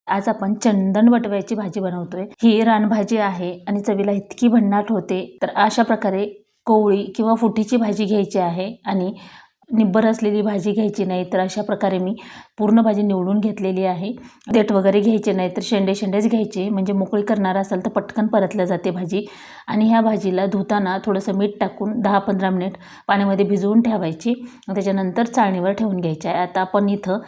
आज आपण चंदन बटव्याची भाजी बनवतोय। ही रानभाजी आहे आणि चवीला इतकी भन्नाट होते। तर अशा प्रकारे कोवळी किंवा फुटीची भाजी घ्यायची आहे आणि निब्बर असलेली भाजी घ्यायची नाही। तर अशा प्रकारे मी पूर्ण भाजी निवडून घेतलेली आहे। देठ वगैरे घ्यायचे नाही, तर शेंडेच घ्यायचे, म्हणजे मोकळी करणार असाल तर पटकन परतल्या जाते भाजी। आणि ह्या भाजीला धुताना थोडंसं मीठ टाकून 10-15 मिनिट पाण्यामध्ये भिजवून ठेवायची, त्याच्यानंतर चाळणीवर ठेवून घ्यायची आहे। आता आपण इथं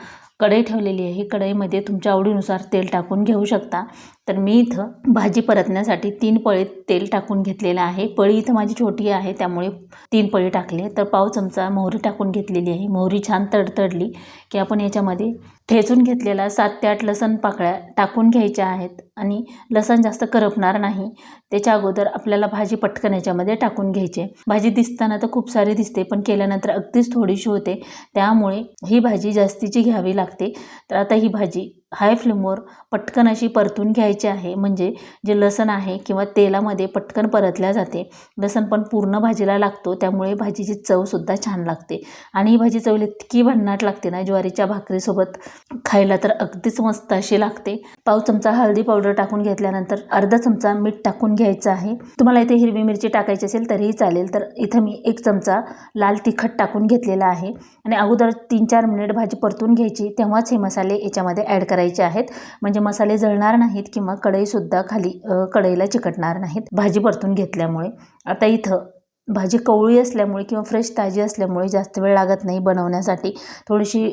कढई ठेवलेली आहे। कढईमध्ये तुमच्या आवडीनुसार तेल टाकून घेऊ शकता। तर मी इथं भाजी परतण्यासाठी 3 पळी तेल टाकून घेतलेलं आहे। पळी इथं माझी छोटी आहे त्यामुळे 3 पळी टाकले। तर पाव चमचा मोहरी टाकून घेतलेली आहे। मोहरी छान तडतडली की आपण याच्यामध्ये ठेचून घेतलेला 7 ते 8 लसण पाकळ्या टाकून घ्यायच्या आहेत आणि लसण जास्त करपणार नाही त्याच्या अगोदर आपल्याला भाजी पटकन याच्यामध्ये टाकून घ्यायची। भाजी दिसताना तर खूप सारी दिसते, पण केल्यानंतर अगदीच थोडीशी होते, त्यामुळे ही भाजी जास्तीची घ्यावी लागते। तर आता ही भाजी हाय फ्लेमवर पटकन अशी परतून घ्यायची आहे, म्हणजे जे लसण आहे किंवा तेलामध्ये पटकन परतल्या जाते। लसण पण पूर्ण भाजीला लागतो, त्यामुळे भाजीची चवसुद्धा छान लागते। आणि ही भाजी चवीला इतकी भन्नाट लागते ना, ज्वारीच्या भाकरीसोबत खायला तर अगदीच मस्त अशी लागते। पाव चमचा हळदी पावडर टाकून घेतल्यानंतर अर्धा चमचा मीठ टाकून घ्यायचं आहे। तुम्हाला इथे हिरवी मिरची टाकायची असेल तरीही चालेल। तर इथं मी 1 चमचा लाल तिखट टाकून घेतलेला आहे आणि अगोदर 3-4 मिनिट भाजी परतून घ्यायची, तेव्हाच हे मसाले याच्यामध्ये ॲड करायचे आहेत, म्हणजे मसाले जळणार नाहीत किंवा कढईसुद्धा खाली कढईला चिकटणार नाहीत भाजी परतून घेतल्यामुळे। आता इथं भाजी कवळी असल्यामुळे किंवा फ्रेश ताजी असल्यामुळे जास्त वेळ लागत नाही बनवण्यासाठी। थोडीशी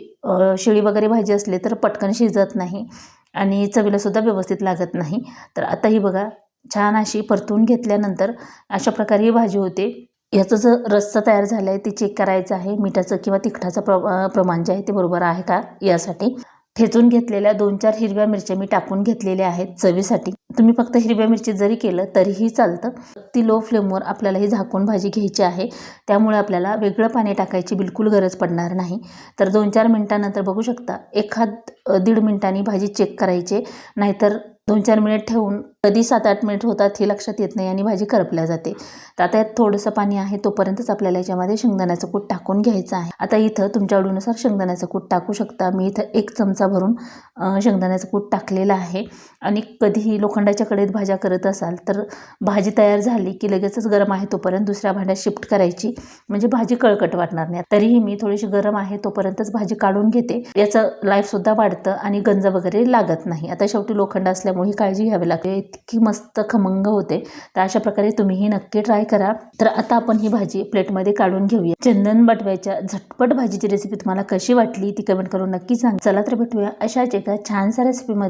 शिळी वगैरे भाजी असली तर पटकन शिजत नाही आणि चवीलासुद्धा व्यवस्थित लागत नाही। तर आता ही बघा छान अशी परतून घेतल्यानंतर अशा प्रकारे ही भाजी होते। याचं जो रस्सा तयार झाला आहे ते चेक करायचं आहे, मिठाचं किंवा तिखटाचं प्रमाण जे आहे ते बरोबर आहे का यासाठी। ठेचून घेतलेल्या 2-4 हिरव्या मिरच्या मी टाकून घेतलेल्या आहेत चवीसाठी। तुम्ही फक्त हिरव्या मिरची जरी केलं तरीही चालतं। ती लो फ्लेमवर आपल्याला ही झाकून भाजी घ्यायची आहे, त्यामुळे आपल्याला वेगळं पाणी टाकायची बिलकुल गरज पडणार नाही। तर 2-4 मिनिटानंतर बघू शकता, 1-1.5 मिनिटांनी भाजी चेक करायची, नाहीतर 2-4 मिनिट ठेवून कधी 7-8 मिनिट होतात हे लक्षात येत नाही आणि भाजी करपल्या जाते। तर आता यात थोडंसं पाणी आहे, तोपर्यंतच आपल्याला याच्यामध्ये शेंगदाण्याचं कूट टाकून घ्यायचं आहे। आता इथं तुमच्या आवडीनुसार शेंगदाण्याचं कूट टाकू शकता। मी इथं 1 चमचा भरून शेंगदाण्याचं कूट टाकलेलं आहे। आणि कधीही लोखंडाच्या कढईत भाज्या करत असाल तर भाजी तयार झाली की लगेचच गरम आहे तोपर्यंत दुसऱ्या भांड्यात शिफ्ट करायची, म्हणजे भाजी कळकट वाटणार नाही। तरीही मी थोडीशी गरम आहे तोपर्यंतच भाजी काढून घेते, याचं लाईफसुद्धा वाढतं आणि गंज वगैरे लागत नाही। आता शेवटी लोखंड असल्यामुळे ही काळजी घ्यावी लागते, इतकी मस्त खमंग होते। तर अशा प्रकारे तुम्हीही नक्की ट्राय करा। तर आता आपण ही भाजी प्लेटमध्ये काढून घेऊया। चंदन बटव्याच्या झटपट भाजीची रेसिपी तुम्हाला कशी वाटली ती कमेंट करून नक्की सांगा। चला तर भेटूया अशाच एका छानशा रेसिपीमध्ये।